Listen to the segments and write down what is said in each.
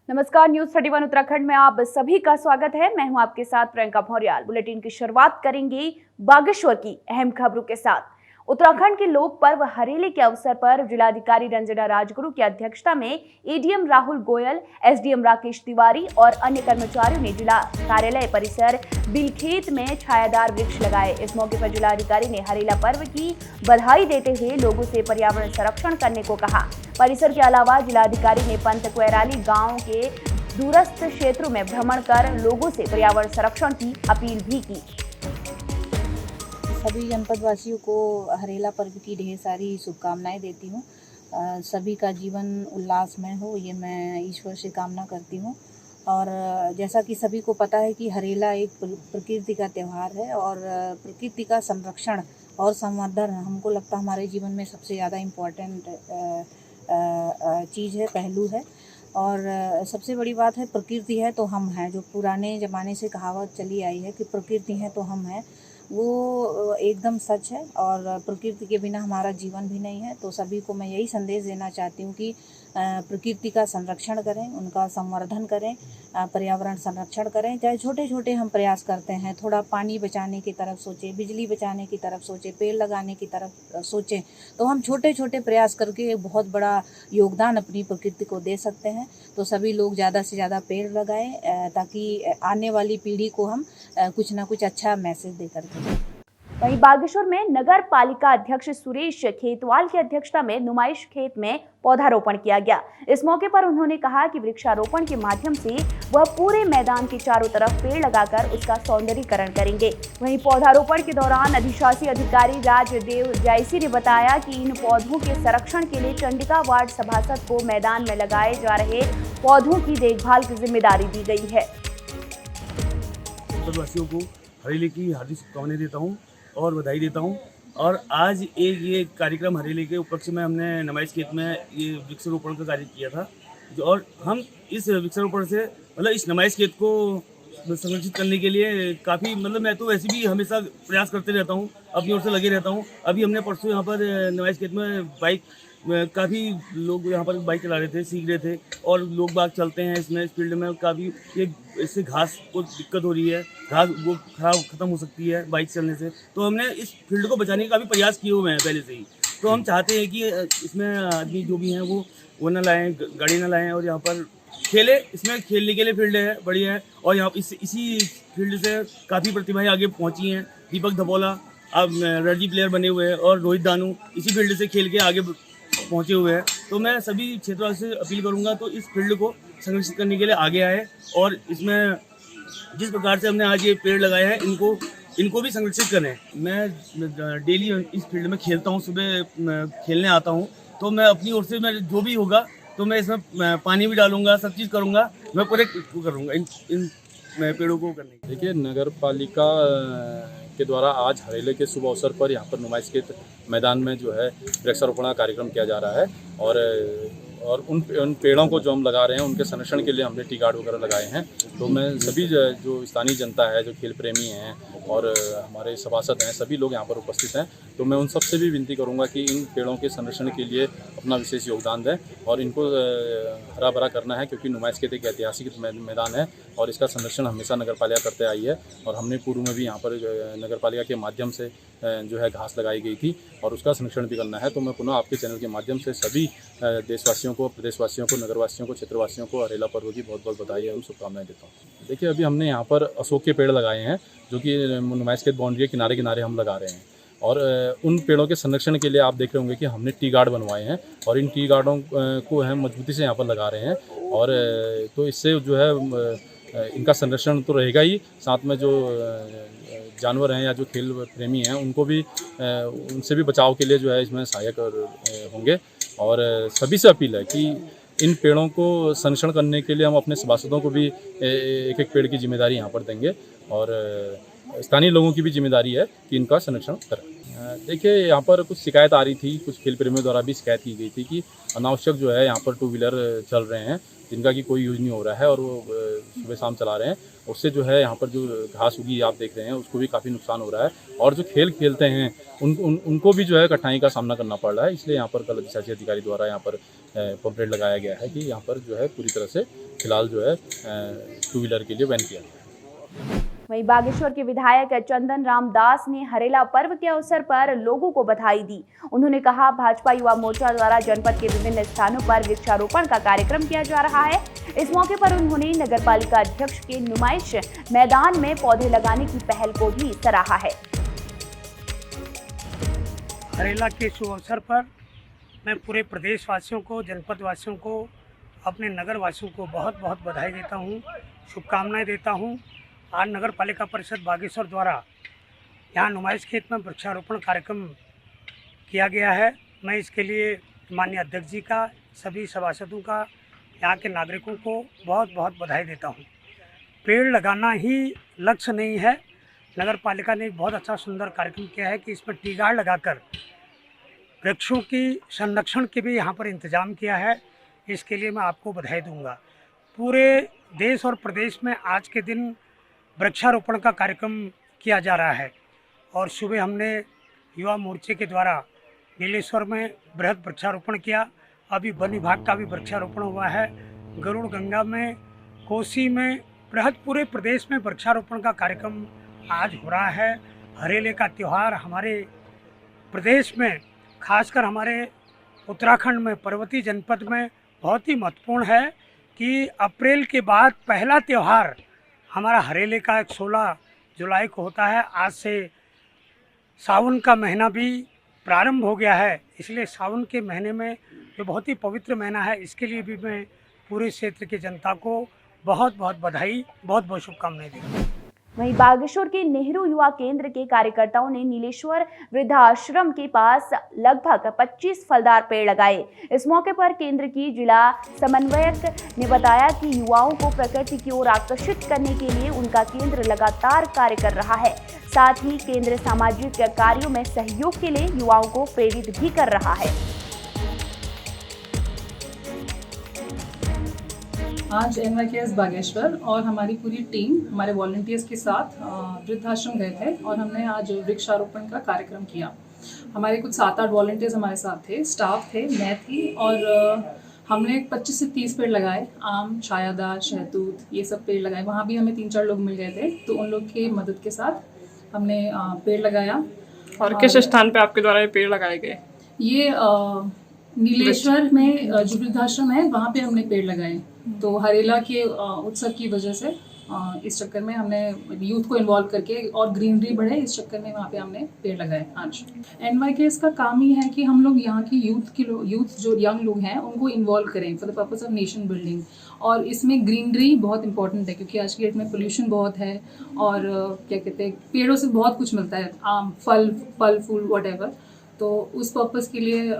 नमस्कार, न्यूज 31 उत्तराखंड में आप सभी का स्वागत है। मैं हूं आपके साथ प्रियंका भौरियाल। बुलेटिन की शुरुआत करेंगे बागेश्वर की अहम खबरों के साथ। उत्तराखंड के लोक पर्व हरेले के अवसर पर जिलाधिकारी रंजना राजगुरु की अध्यक्षता में एडीएम राहुल गोयल, एसडीएम राकेश तिवारी और अन्य कर्मचारियों ने जिला कार्यालय परिसर बिलखेत में छायादार वृक्ष लगाए। इस मौके पर जिलाधिकारी ने हरेला पर्व की बधाई देते हुए लोगों से पर्यावरण संरक्षण करने को कहा। परिसर के अलावा जिलाधिकारी ने पंत क्वेराली गांव के दूरस्थ क्षेत्रों में भ्रमण कर लोगों से पर्यावरण संरक्षण की अपील भी की। सभी जनपद वासियों को हरेला पर्व की ढेर सारी शुभकामनाएं देती हूँ। सभी का जीवन उल्लासमय हो, ये मैं ईश्वर से कामना करती हूँ। और जैसा कि सभी को पता है कि हरेला एक प्रकृति का त्यौहार है और प्रकृति का संरक्षण और संवर्धन हमको लगता है हमारे जीवन में सबसे ज़्यादा इम्पोर्टेंट चीज़ है, पहलू है। और सबसे बड़ी बात है, प्रकृति है तो हम हैं। जो पुराने ज़माने से कहावत चली आई है कि प्रकृति है तो हम हैं, वो एकदम सच है। और प्रकृति के बिना हमारा जीवन भी नहीं है। तो सभी को मैं यही संदेश देना चाहती हूँ कि प्रकृति का संरक्षण करें, उनका संवर्धन करें, पर्यावरण संरक्षण करें। चाहे छोटे छोटे हम प्रयास करते हैं, थोड़ा पानी बचाने की तरफ सोचें, बिजली बचाने की तरफ सोचें, पेड़ लगाने की तरफ सोचें, तो हम छोटे छोटे प्रयास करके एक बहुत बड़ा योगदान अपनी प्रकृति को दे सकते हैं। तो सभी लोग ज़्यादा से ज़्यादा पेड़ लगाएं ताकि आने वाली पीढ़ी को हम कुछ ना कुछ अच्छा मैसेज दे करके। वहीं बागेश्वर में नगर पालिका अध्यक्ष सुरेश खेतवाल की अध्यक्षता में नुमाइश खेत में पौधारोपण किया गया। इस मौके पर उन्होंने कहा कि वृक्षारोपण के माध्यम से वह पूरे मैदान के चारों तरफ पेड़ लगाकर उसका सौंदर्यीकरण करेंगे। वहीं पौधारोपण के दौरान अधिशासी अधिकारी राजदेव जैसी ने बताया कि इन पौधों के संरक्षण के लिए चंडिका वार्ड सभासद को मैदान में लगाए जा रहे पौधों की देखभाल की जिम्मेदारी दी गई है। वासियों को हरेले की हार्दिक शुभकामनाएं देता हूँ और बधाई देता हूँ। और आज एक ये कार्यक्रम हरेले के उपलक्ष्य में हमने नुमाइश खेत में ये वृक्षारोपण का कार्य किया था। और हम इस वृक्षारोपण से इस नुमाइश खेत को संरक्षित करने के लिए काफ़ी मैं तो वैसे भी हमेशा प्रयास करते रहता हूँ, अपनी ओर से लगे रहता हूँ। अभी हमने परसों यहाँ पर नुमाइश खेत में बाइक, काफ़ी लोग यहाँ पर बाइक चला रहे थे, सीख रहे थे और लोग बाग चलते हैं इसमें, इस फील्ड में काफ़ी ये इससे घास को दिक्कत हो रही है, घास वो ख़त्म हो सकती है बाइक चलने से। तो हमने इस फील्ड को बचाने के काफ़ी प्रयास किए हुए हैं पहले से ही। तो हम चाहते हैं कि इसमें आदमी जो भी हैं वो ना लाएँ, गाड़ी ना लाएँ और यहाँ पर खेले। इसमें खेलने के लिए फील्ड है, बढ़िया है। और यहाँ इसी फील्ड से काफ़ी प्रतिभाएँ आगे पहुँची हैं। दीपक धपोला अब रणजी प्लेयर बने हुए हैं और रोहित दानू इसी फील्ड से खेल के आगे पहुँचे हुए हैं। तो मैं सभी क्षेत्रों से अपील करूँगा तो इस फील्ड को संरक्षित करने के लिए आगे आए और इसमें जिस प्रकार से हमने आज ये पेड़ लगाए हैं इनको भी संरक्षित करें। मैं डेली इस फील्ड में खेलता हूँ, सुबह खेलने आता हूँ। तो मैं अपनी ओर से मैं जो भी होगा तो मैं इसमें पानी भी डालूंगा, सब चीज़ करूँगा, मैं पूरे करूँगा इन पेड़ों को करने। देखिए, नगर पालिका के द्वारा आज हरेले के शुभ अवसर पर यहाँ पर नुमाइश के मैदान में जो है वृक्षारोपण का कार्यक्रम किया जा रहा है। और उन पेड़ों को जो हम लगा रहे हैं उनके संरक्षण के लिए हमने टी गार्ड वगैरह लगाए हैं। तो मैं सभी जो स्थानीय जनता है, जो खेल प्रेमी हैं और हमारे सभासद हैं, सभी लोग यहाँ पर उपस्थित हैं। तो मैं उन सब से भी विनती करूँगा कि इन पेड़ों के संरक्षण के लिए अपना विशेष योगदान दें और इनको हरा भरा करना है, क्योंकि नुमाइश खेत एक ऐतिहासिक मैदान है और इसका संरक्षण हमेशा नगर पालिका करते आई है। और हमने पूर्व में भी यहाँ पर नगर पालिका के माध्यम से जो है घास लगाई गई थी और उसका संरक्षण भी करना है। तो मैं पुनः आपके चैनल के माध्यम से सभी देशवासियों को, प्रदेशवासियों को, नगरवासियों को, क्षेत्रवासियों को हरेला पर्व की बहुत बहुत बधाई एवं शुभकामनाएं देता हूँ। देखिए, अभी हमने यहाँ पर अशोक के पेड़ लगाए हैं जो कि नुमाइश खेत बाउंड्री के किनारे किनारे हम लगा रहे हैं। और उन पेड़ों के संरक्षण के लिए आप देख रहे होंगे कि हमने टी गार्ड बनवाए हैं और इन टी गार्डों को हम मजबूती से यहाँ पर लगा रहे हैं। और तो इससे जो है इनका संरक्षण तो रहेगा ही, साथ में जो जानवर हैं या जो खेल प्रेमी हैं उनको भी उनसे भी बचाव के लिए जो है इसमें सहायक होंगे। और सभी से अपील है कि इन पेड़ों को संरक्षण करने के लिए हम अपने सभासदों को भी एक एक पेड़ की जिम्मेदारी यहाँ पर देंगे और स्थानीय लोगों की भी जिम्मेदारी है कि इनका संरक्षण करें। देखिए, यहाँ पर कुछ शिकायत आ रही थी, कुछ खेल प्रेमियों द्वारा भी शिकायत की गई थी कि अनावश्यक जो है यहाँ पर टू व्हीलर चल रहे हैं जिनका कि कोई यूज़ नहीं हो रहा है और वो सुबह शाम चला रहे हैं। उससे जो है यहाँ पर जो घास उगी आप देख रहे हैं उसको भी काफ़ी नुकसान हो रहा है और जो खेल खेलते हैं उनको भी जो है कठिनाई का सामना करना पड़ रहा है। इसलिए यहाँ पर कल अधिशासी अधिकारी द्वारा यहाँ पर पंपलेट लगाया गया है कि यहाँ पर जो है पूरी तरह से फिलहाल जो है 2 व्हीलर के लिए बैन किया है। वहीं बागेश्वर के विधायक चंदन रामदास ने हरेला पर्व के अवसर पर लोगों को बधाई दी। उन्होंने कहा, भाजपा युवा मोर्चा द्वारा जनपद के विभिन्न स्थानों पर वृक्षारोपण का कार्यक्रम किया जा रहा है। इस मौके पर उन्होंने नगरपालिका अध्यक्ष के नुमाइश मैदान में पौधे लगाने की पहल को भी सराहा है। हरेला के शुभ अवसर पर मैं पूरे प्रदेश वासियों को, जनपद वासियों को, अपने नगर वासियों को बहुत बहुत बधाई देता हूँ, शुभकामनाएं देता हूँ। आज नगर पालिका परिषद बागेश्वर द्वारा यहाँ नुमाइश खेत में वृक्षारोपण कार्यक्रम किया गया है। मैं इसके लिए माननीय अध्यक्ष जी का, सभी सभासदों का, यहाँ के नागरिकों को बहुत बहुत बधाई देता हूँ। पेड़ लगाना ही लक्ष्य नहीं है। नगर पालिका ने एक बहुत अच्छा सुंदर कार्यक्रम किया है कि इसमें टी गार्ड लगाकर वृक्षों की संरक्षण के भी यहाँ पर इंतजाम किया है। इसके लिए मैं आपको बधाई दूंगा। पूरे देश और प्रदेश में आज के दिन वृक्षारोपण का कार्यक्रम किया जा रहा है और सुबह हमने युवा मोर्चे के द्वारा नीलेश्वर में बृहद वृक्षारोपण किया। अभी वन विभाग का भी वृक्षारोपण हुआ है। गरुड़ गंगा में, कोसी में, बृहद पूरे प्रदेश में वृक्षारोपण का कार्यक्रम आज हो रहा है। हरेले का त्यौहार हमारे प्रदेश में, खासकर हमारे उत्तराखंड में, पर्वतीय जनपद में बहुत ही महत्वपूर्ण है कि अप्रैल के बाद पहला त्यौहार हमारा हरेले का 16 जुलाई को होता है। आज से सावन का महीना भी प्रारंभ हो गया है, इसलिए सावन के महीने में जो बहुत ही पवित्र महीना है, इसके लिए भी मैं पूरे क्षेत्र की जनता को बहुत बहुत बधाई, बहुत बहुत शुभकामनाएं देता हूँ। वहीं बागेश्वर के नेहरू युवा केंद्र के कार्यकर्ताओं ने नीलेश्वर वृद्धाश्रम के पास लगभग 25 फलदार पेड़ लगाए। इस मौके पर केंद्र की जिला समन्वयक ने बताया कि युवाओं को प्रकृति की ओर आकर्षित करने के लिए उनका केंद्र लगातार कार्य कर रहा है। साथ ही केंद्र सामाजिक कार्यों में सहयोग के लिए युवाओं को प्रेरित भी कर रहा है। आज NYKS बागेश्वर और हमारी पूरी टीम हमारे वॉलंटियर्स के साथ वृद्धाश्रम गए थे और हमने आज वृक्षारोपण का कार्यक्रम किया। हमारे कुछ 7-8 वॉलंटियर्स हमारे साथ थे, स्टाफ थे, मैं थी और हमने 25 से 30 पेड़ लगाए। आम, छायादार, शहतूत, ये सब पेड़ लगाए। वहाँ भी हमें 3-4 लोग मिल गए थे, तो उन लोग की मदद के साथ हमने पेड़ लगाया। और किस स्थान पे आपके द्वारा ये पेड़ लगाए गए? ये नीलेश्वर में जो वृद्धाश्रम है वहाँ पे हमने पेड़ लगाए। तो हरेला के उत्सव की वजह से इस चक्कर में हमने यूथ को इन्वॉल्व करके और ग्रीनरी बढ़े, इस चक्कर में वहाँ पे हमने पेड़ लगाए। आज NYKS का काम ही है कि हम लोग यहाँ की यूथ जो यंग लोग हैं उनको इन्वॉल्व करें for the purpose of nation building. और इसमें ग्रीनरी बहुत इंपॉर्टेंट है क्योंकि आज की डेट में पोल्यूशन बहुत है और क्या कहते हैं, पेड़ों से बहुत कुछ मिलता है, आम, फल फूल व्हाटएवर। तो उस पर्पस के लिए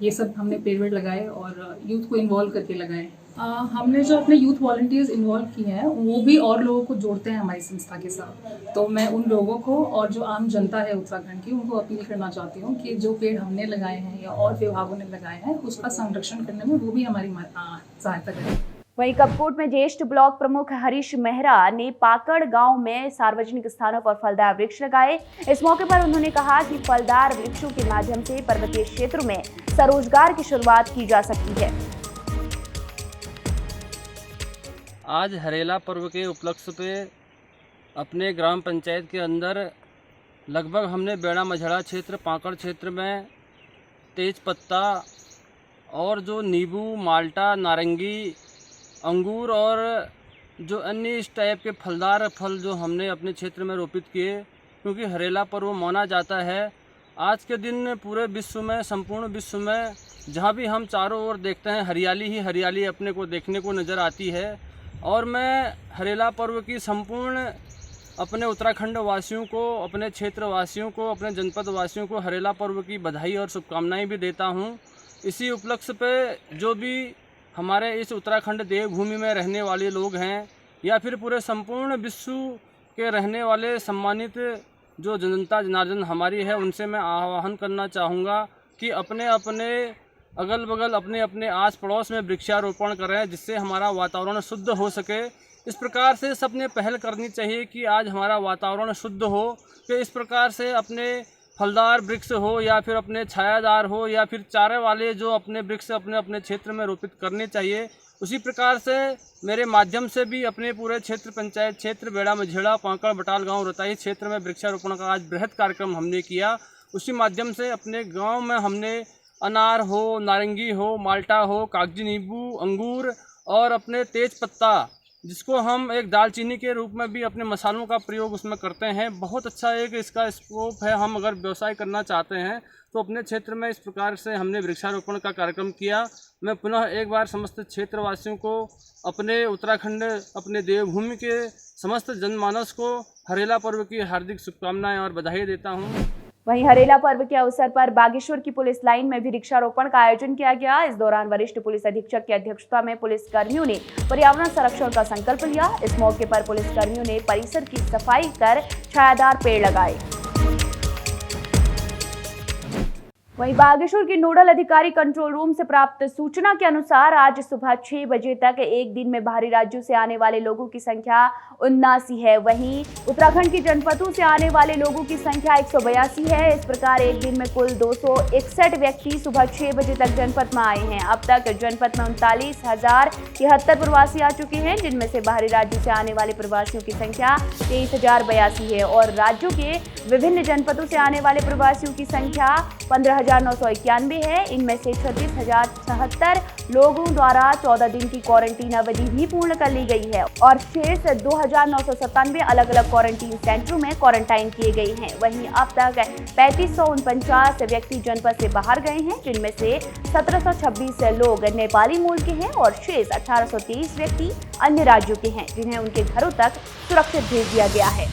ये सब हमने पेड़ लगाए और यूथ को इन्वॉल्व करके लगाए। हमने जो अपने यूथ वॉलंटियर्स इन्वॉल्व किए हैं वो भी और लोगों को जोड़ते हैं हमारी संस्था के साथ। तो मैं उन लोगों को और जो आम जनता है उत्तराखंड की, उनको अपील करना चाहती हूँ कि जो पेड़ हमने लगाए हैं या और विभागों ने लगाए हैं उसका संरक्षण करने में वो भी हमारी सहायता करें। वहीं कपकोट में ज्येष्ठ ब्लॉक प्रमुख हरीश मेहरा ने पाकड़ गांव में सार्वजनिक स्थानों पर फलदार वृक्ष लगाए। इस मौके पर उन्होंने कहा कि फलदार वृक्षों के माध्यम से पर्वतीय क्षेत्रों में स्वरोजगार की शुरुआत की जा सकती है। आज हरेला पर्व के उपलक्ष्य पे अपने ग्राम पंचायत के अंदर लगभग हमने बेड़ा मझड़ा क्षेत्र, पाकड़ क्षेत्र में तेज पत्ता और जो नींबू, माल्टा, नारंगी, अंगूर और जो अन्य इस टाइप के फलदार फल जो हमने अपने क्षेत्र में रोपित किए, क्योंकि हरेला पर्व माना जाता है। आज के दिन पूरे विश्व में, संपूर्ण विश्व में जहाँ भी हम चारों ओर देखते हैं हरियाली ही हरियाली अपने को देखने को नज़र आती है। और मैं हरेला पर्व की संपूर्ण अपने उत्तराखंड वासियों को, अपने क्षेत्र वासियों को, अपने जनपद वासियों को हरेला पर्व की बधाई और शुभकामनाएं भी देता हूं। इसी उपलक्ष्य पे जो भी हमारे इस उत्तराखंड देवभूमि में रहने वाले लोग हैं या फिर पूरे संपूर्ण विश्व के रहने वाले सम्मानित जो जनता जनार्दन हमारी है, उनसे मैं आह्वान करना चाहूँगा कि अपने अपने अगल बगल, अपने अपने आस पड़ोस में वृक्षारोपण करें, जिससे हमारा वातावरण शुद्ध हो सके। इस प्रकार से सबने पहल करनी चाहिए कि आज हमारा वातावरण शुद्ध हो। कि इस प्रकार से अपने फलदार वृक्ष हो या फिर अपने छायादार हो या फिर चारे वाले जो अपने वृक्ष अपने अपने क्षेत्र में रोपित करने चाहिए, उसी प्रकार से मेरे माध्यम से भी अपने पूरे क्षेत्र पंचायत क्षेत्र बेड़ा मझेड़ा पांकड़ बटाल गांव रताई क्षेत्र में वृक्षारोपण का आज बृहद कार्यक्रम हमने किया। उसी माध्यम से अपने गांव में हमने अनार हो, नारंगी हो, माल्टा हो, कागजी नींबू, अंगूर और अपने तेज पत्ता, जिसको हम एक दालचीनी के रूप में भी अपने मसालों का प्रयोग उसमें करते हैं। बहुत अच्छा एक इसका स्कोप है। हम अगर व्यवसाय करना चाहते हैं तो अपने क्षेत्र में इस प्रकार से हमने वृक्षारोपण का कार्यक्रम किया। मैं पुनः एक बार समस्त क्षेत्रवासियों को, अपने उत्तराखंड, अपने देवभूमि के समस्त जनमानस को हरेला पर्व की हार्दिक शुभकामनाएं और बधाई देता हूं। वहीं हरेला पर्व के अवसर पर बागेश्वर की पुलिस लाइन में भी वृक्षारोपण का आयोजन किया गया। इस दौरान वरिष्ठ पुलिस अधीक्षक की अध्यक्षता में पुलिस कर्मियों ने पर्यावरण संरक्षण का संकल्प लिया। इस मौके पर पुलिस कर्मियों ने परिसर की सफाई कर छायादार पेड़ लगाए। वहीं बागेश्वर के नोडल अधिकारी कंट्रोल रूम से प्राप्त सूचना के अनुसार आज सुबह 6 बजे तक एक दिन में बाहरी राज्यों से आने वाले लोगों की संख्या 79 है। वहीं उत्तराखंड के जनपदों से आने वाले लोगों की संख्या 182 है। इस प्रकार एक दिन में कुल 261 व्यक्ति सुबह 6 बजे तक जनपद में आए हैं। अब तक जनपद में 39,073 प्रवासी आ चुके हैं, जिनमें से बाहरी राज्यों से आने वाले प्रवासियों की संख्या 23,082 है और राज्यों के विभिन्न जनपदों से आने वाले प्रवासियों की संख्या 15,991 है। इनमें से 36,076 लोगों द्वारा 14 दिन की क्वारंटीन अवधि भी पूर्ण कर ली गई है और शेष 2,997 अलग अलग क्वारंटीन सेंटरों में क्वारंटाइन किए गए हैं। वहीं अब तक 3,549 व्यक्ति जनपद से बाहर गए हैं, जिनमें से 1,726 लोग नेपाली मूल के हैं और शेष 1,823 व्यक्ति अन्य राज्यों के हैं, जिन्हें उनके घरों तक सुरक्षित भेज दिया गया है।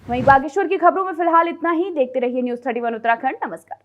वहीं बागेश्वर की खबरों में फिलहाल इतना ही। देखते रहिए न्यूज़ 31 उत्तराखंड। नमस्कार।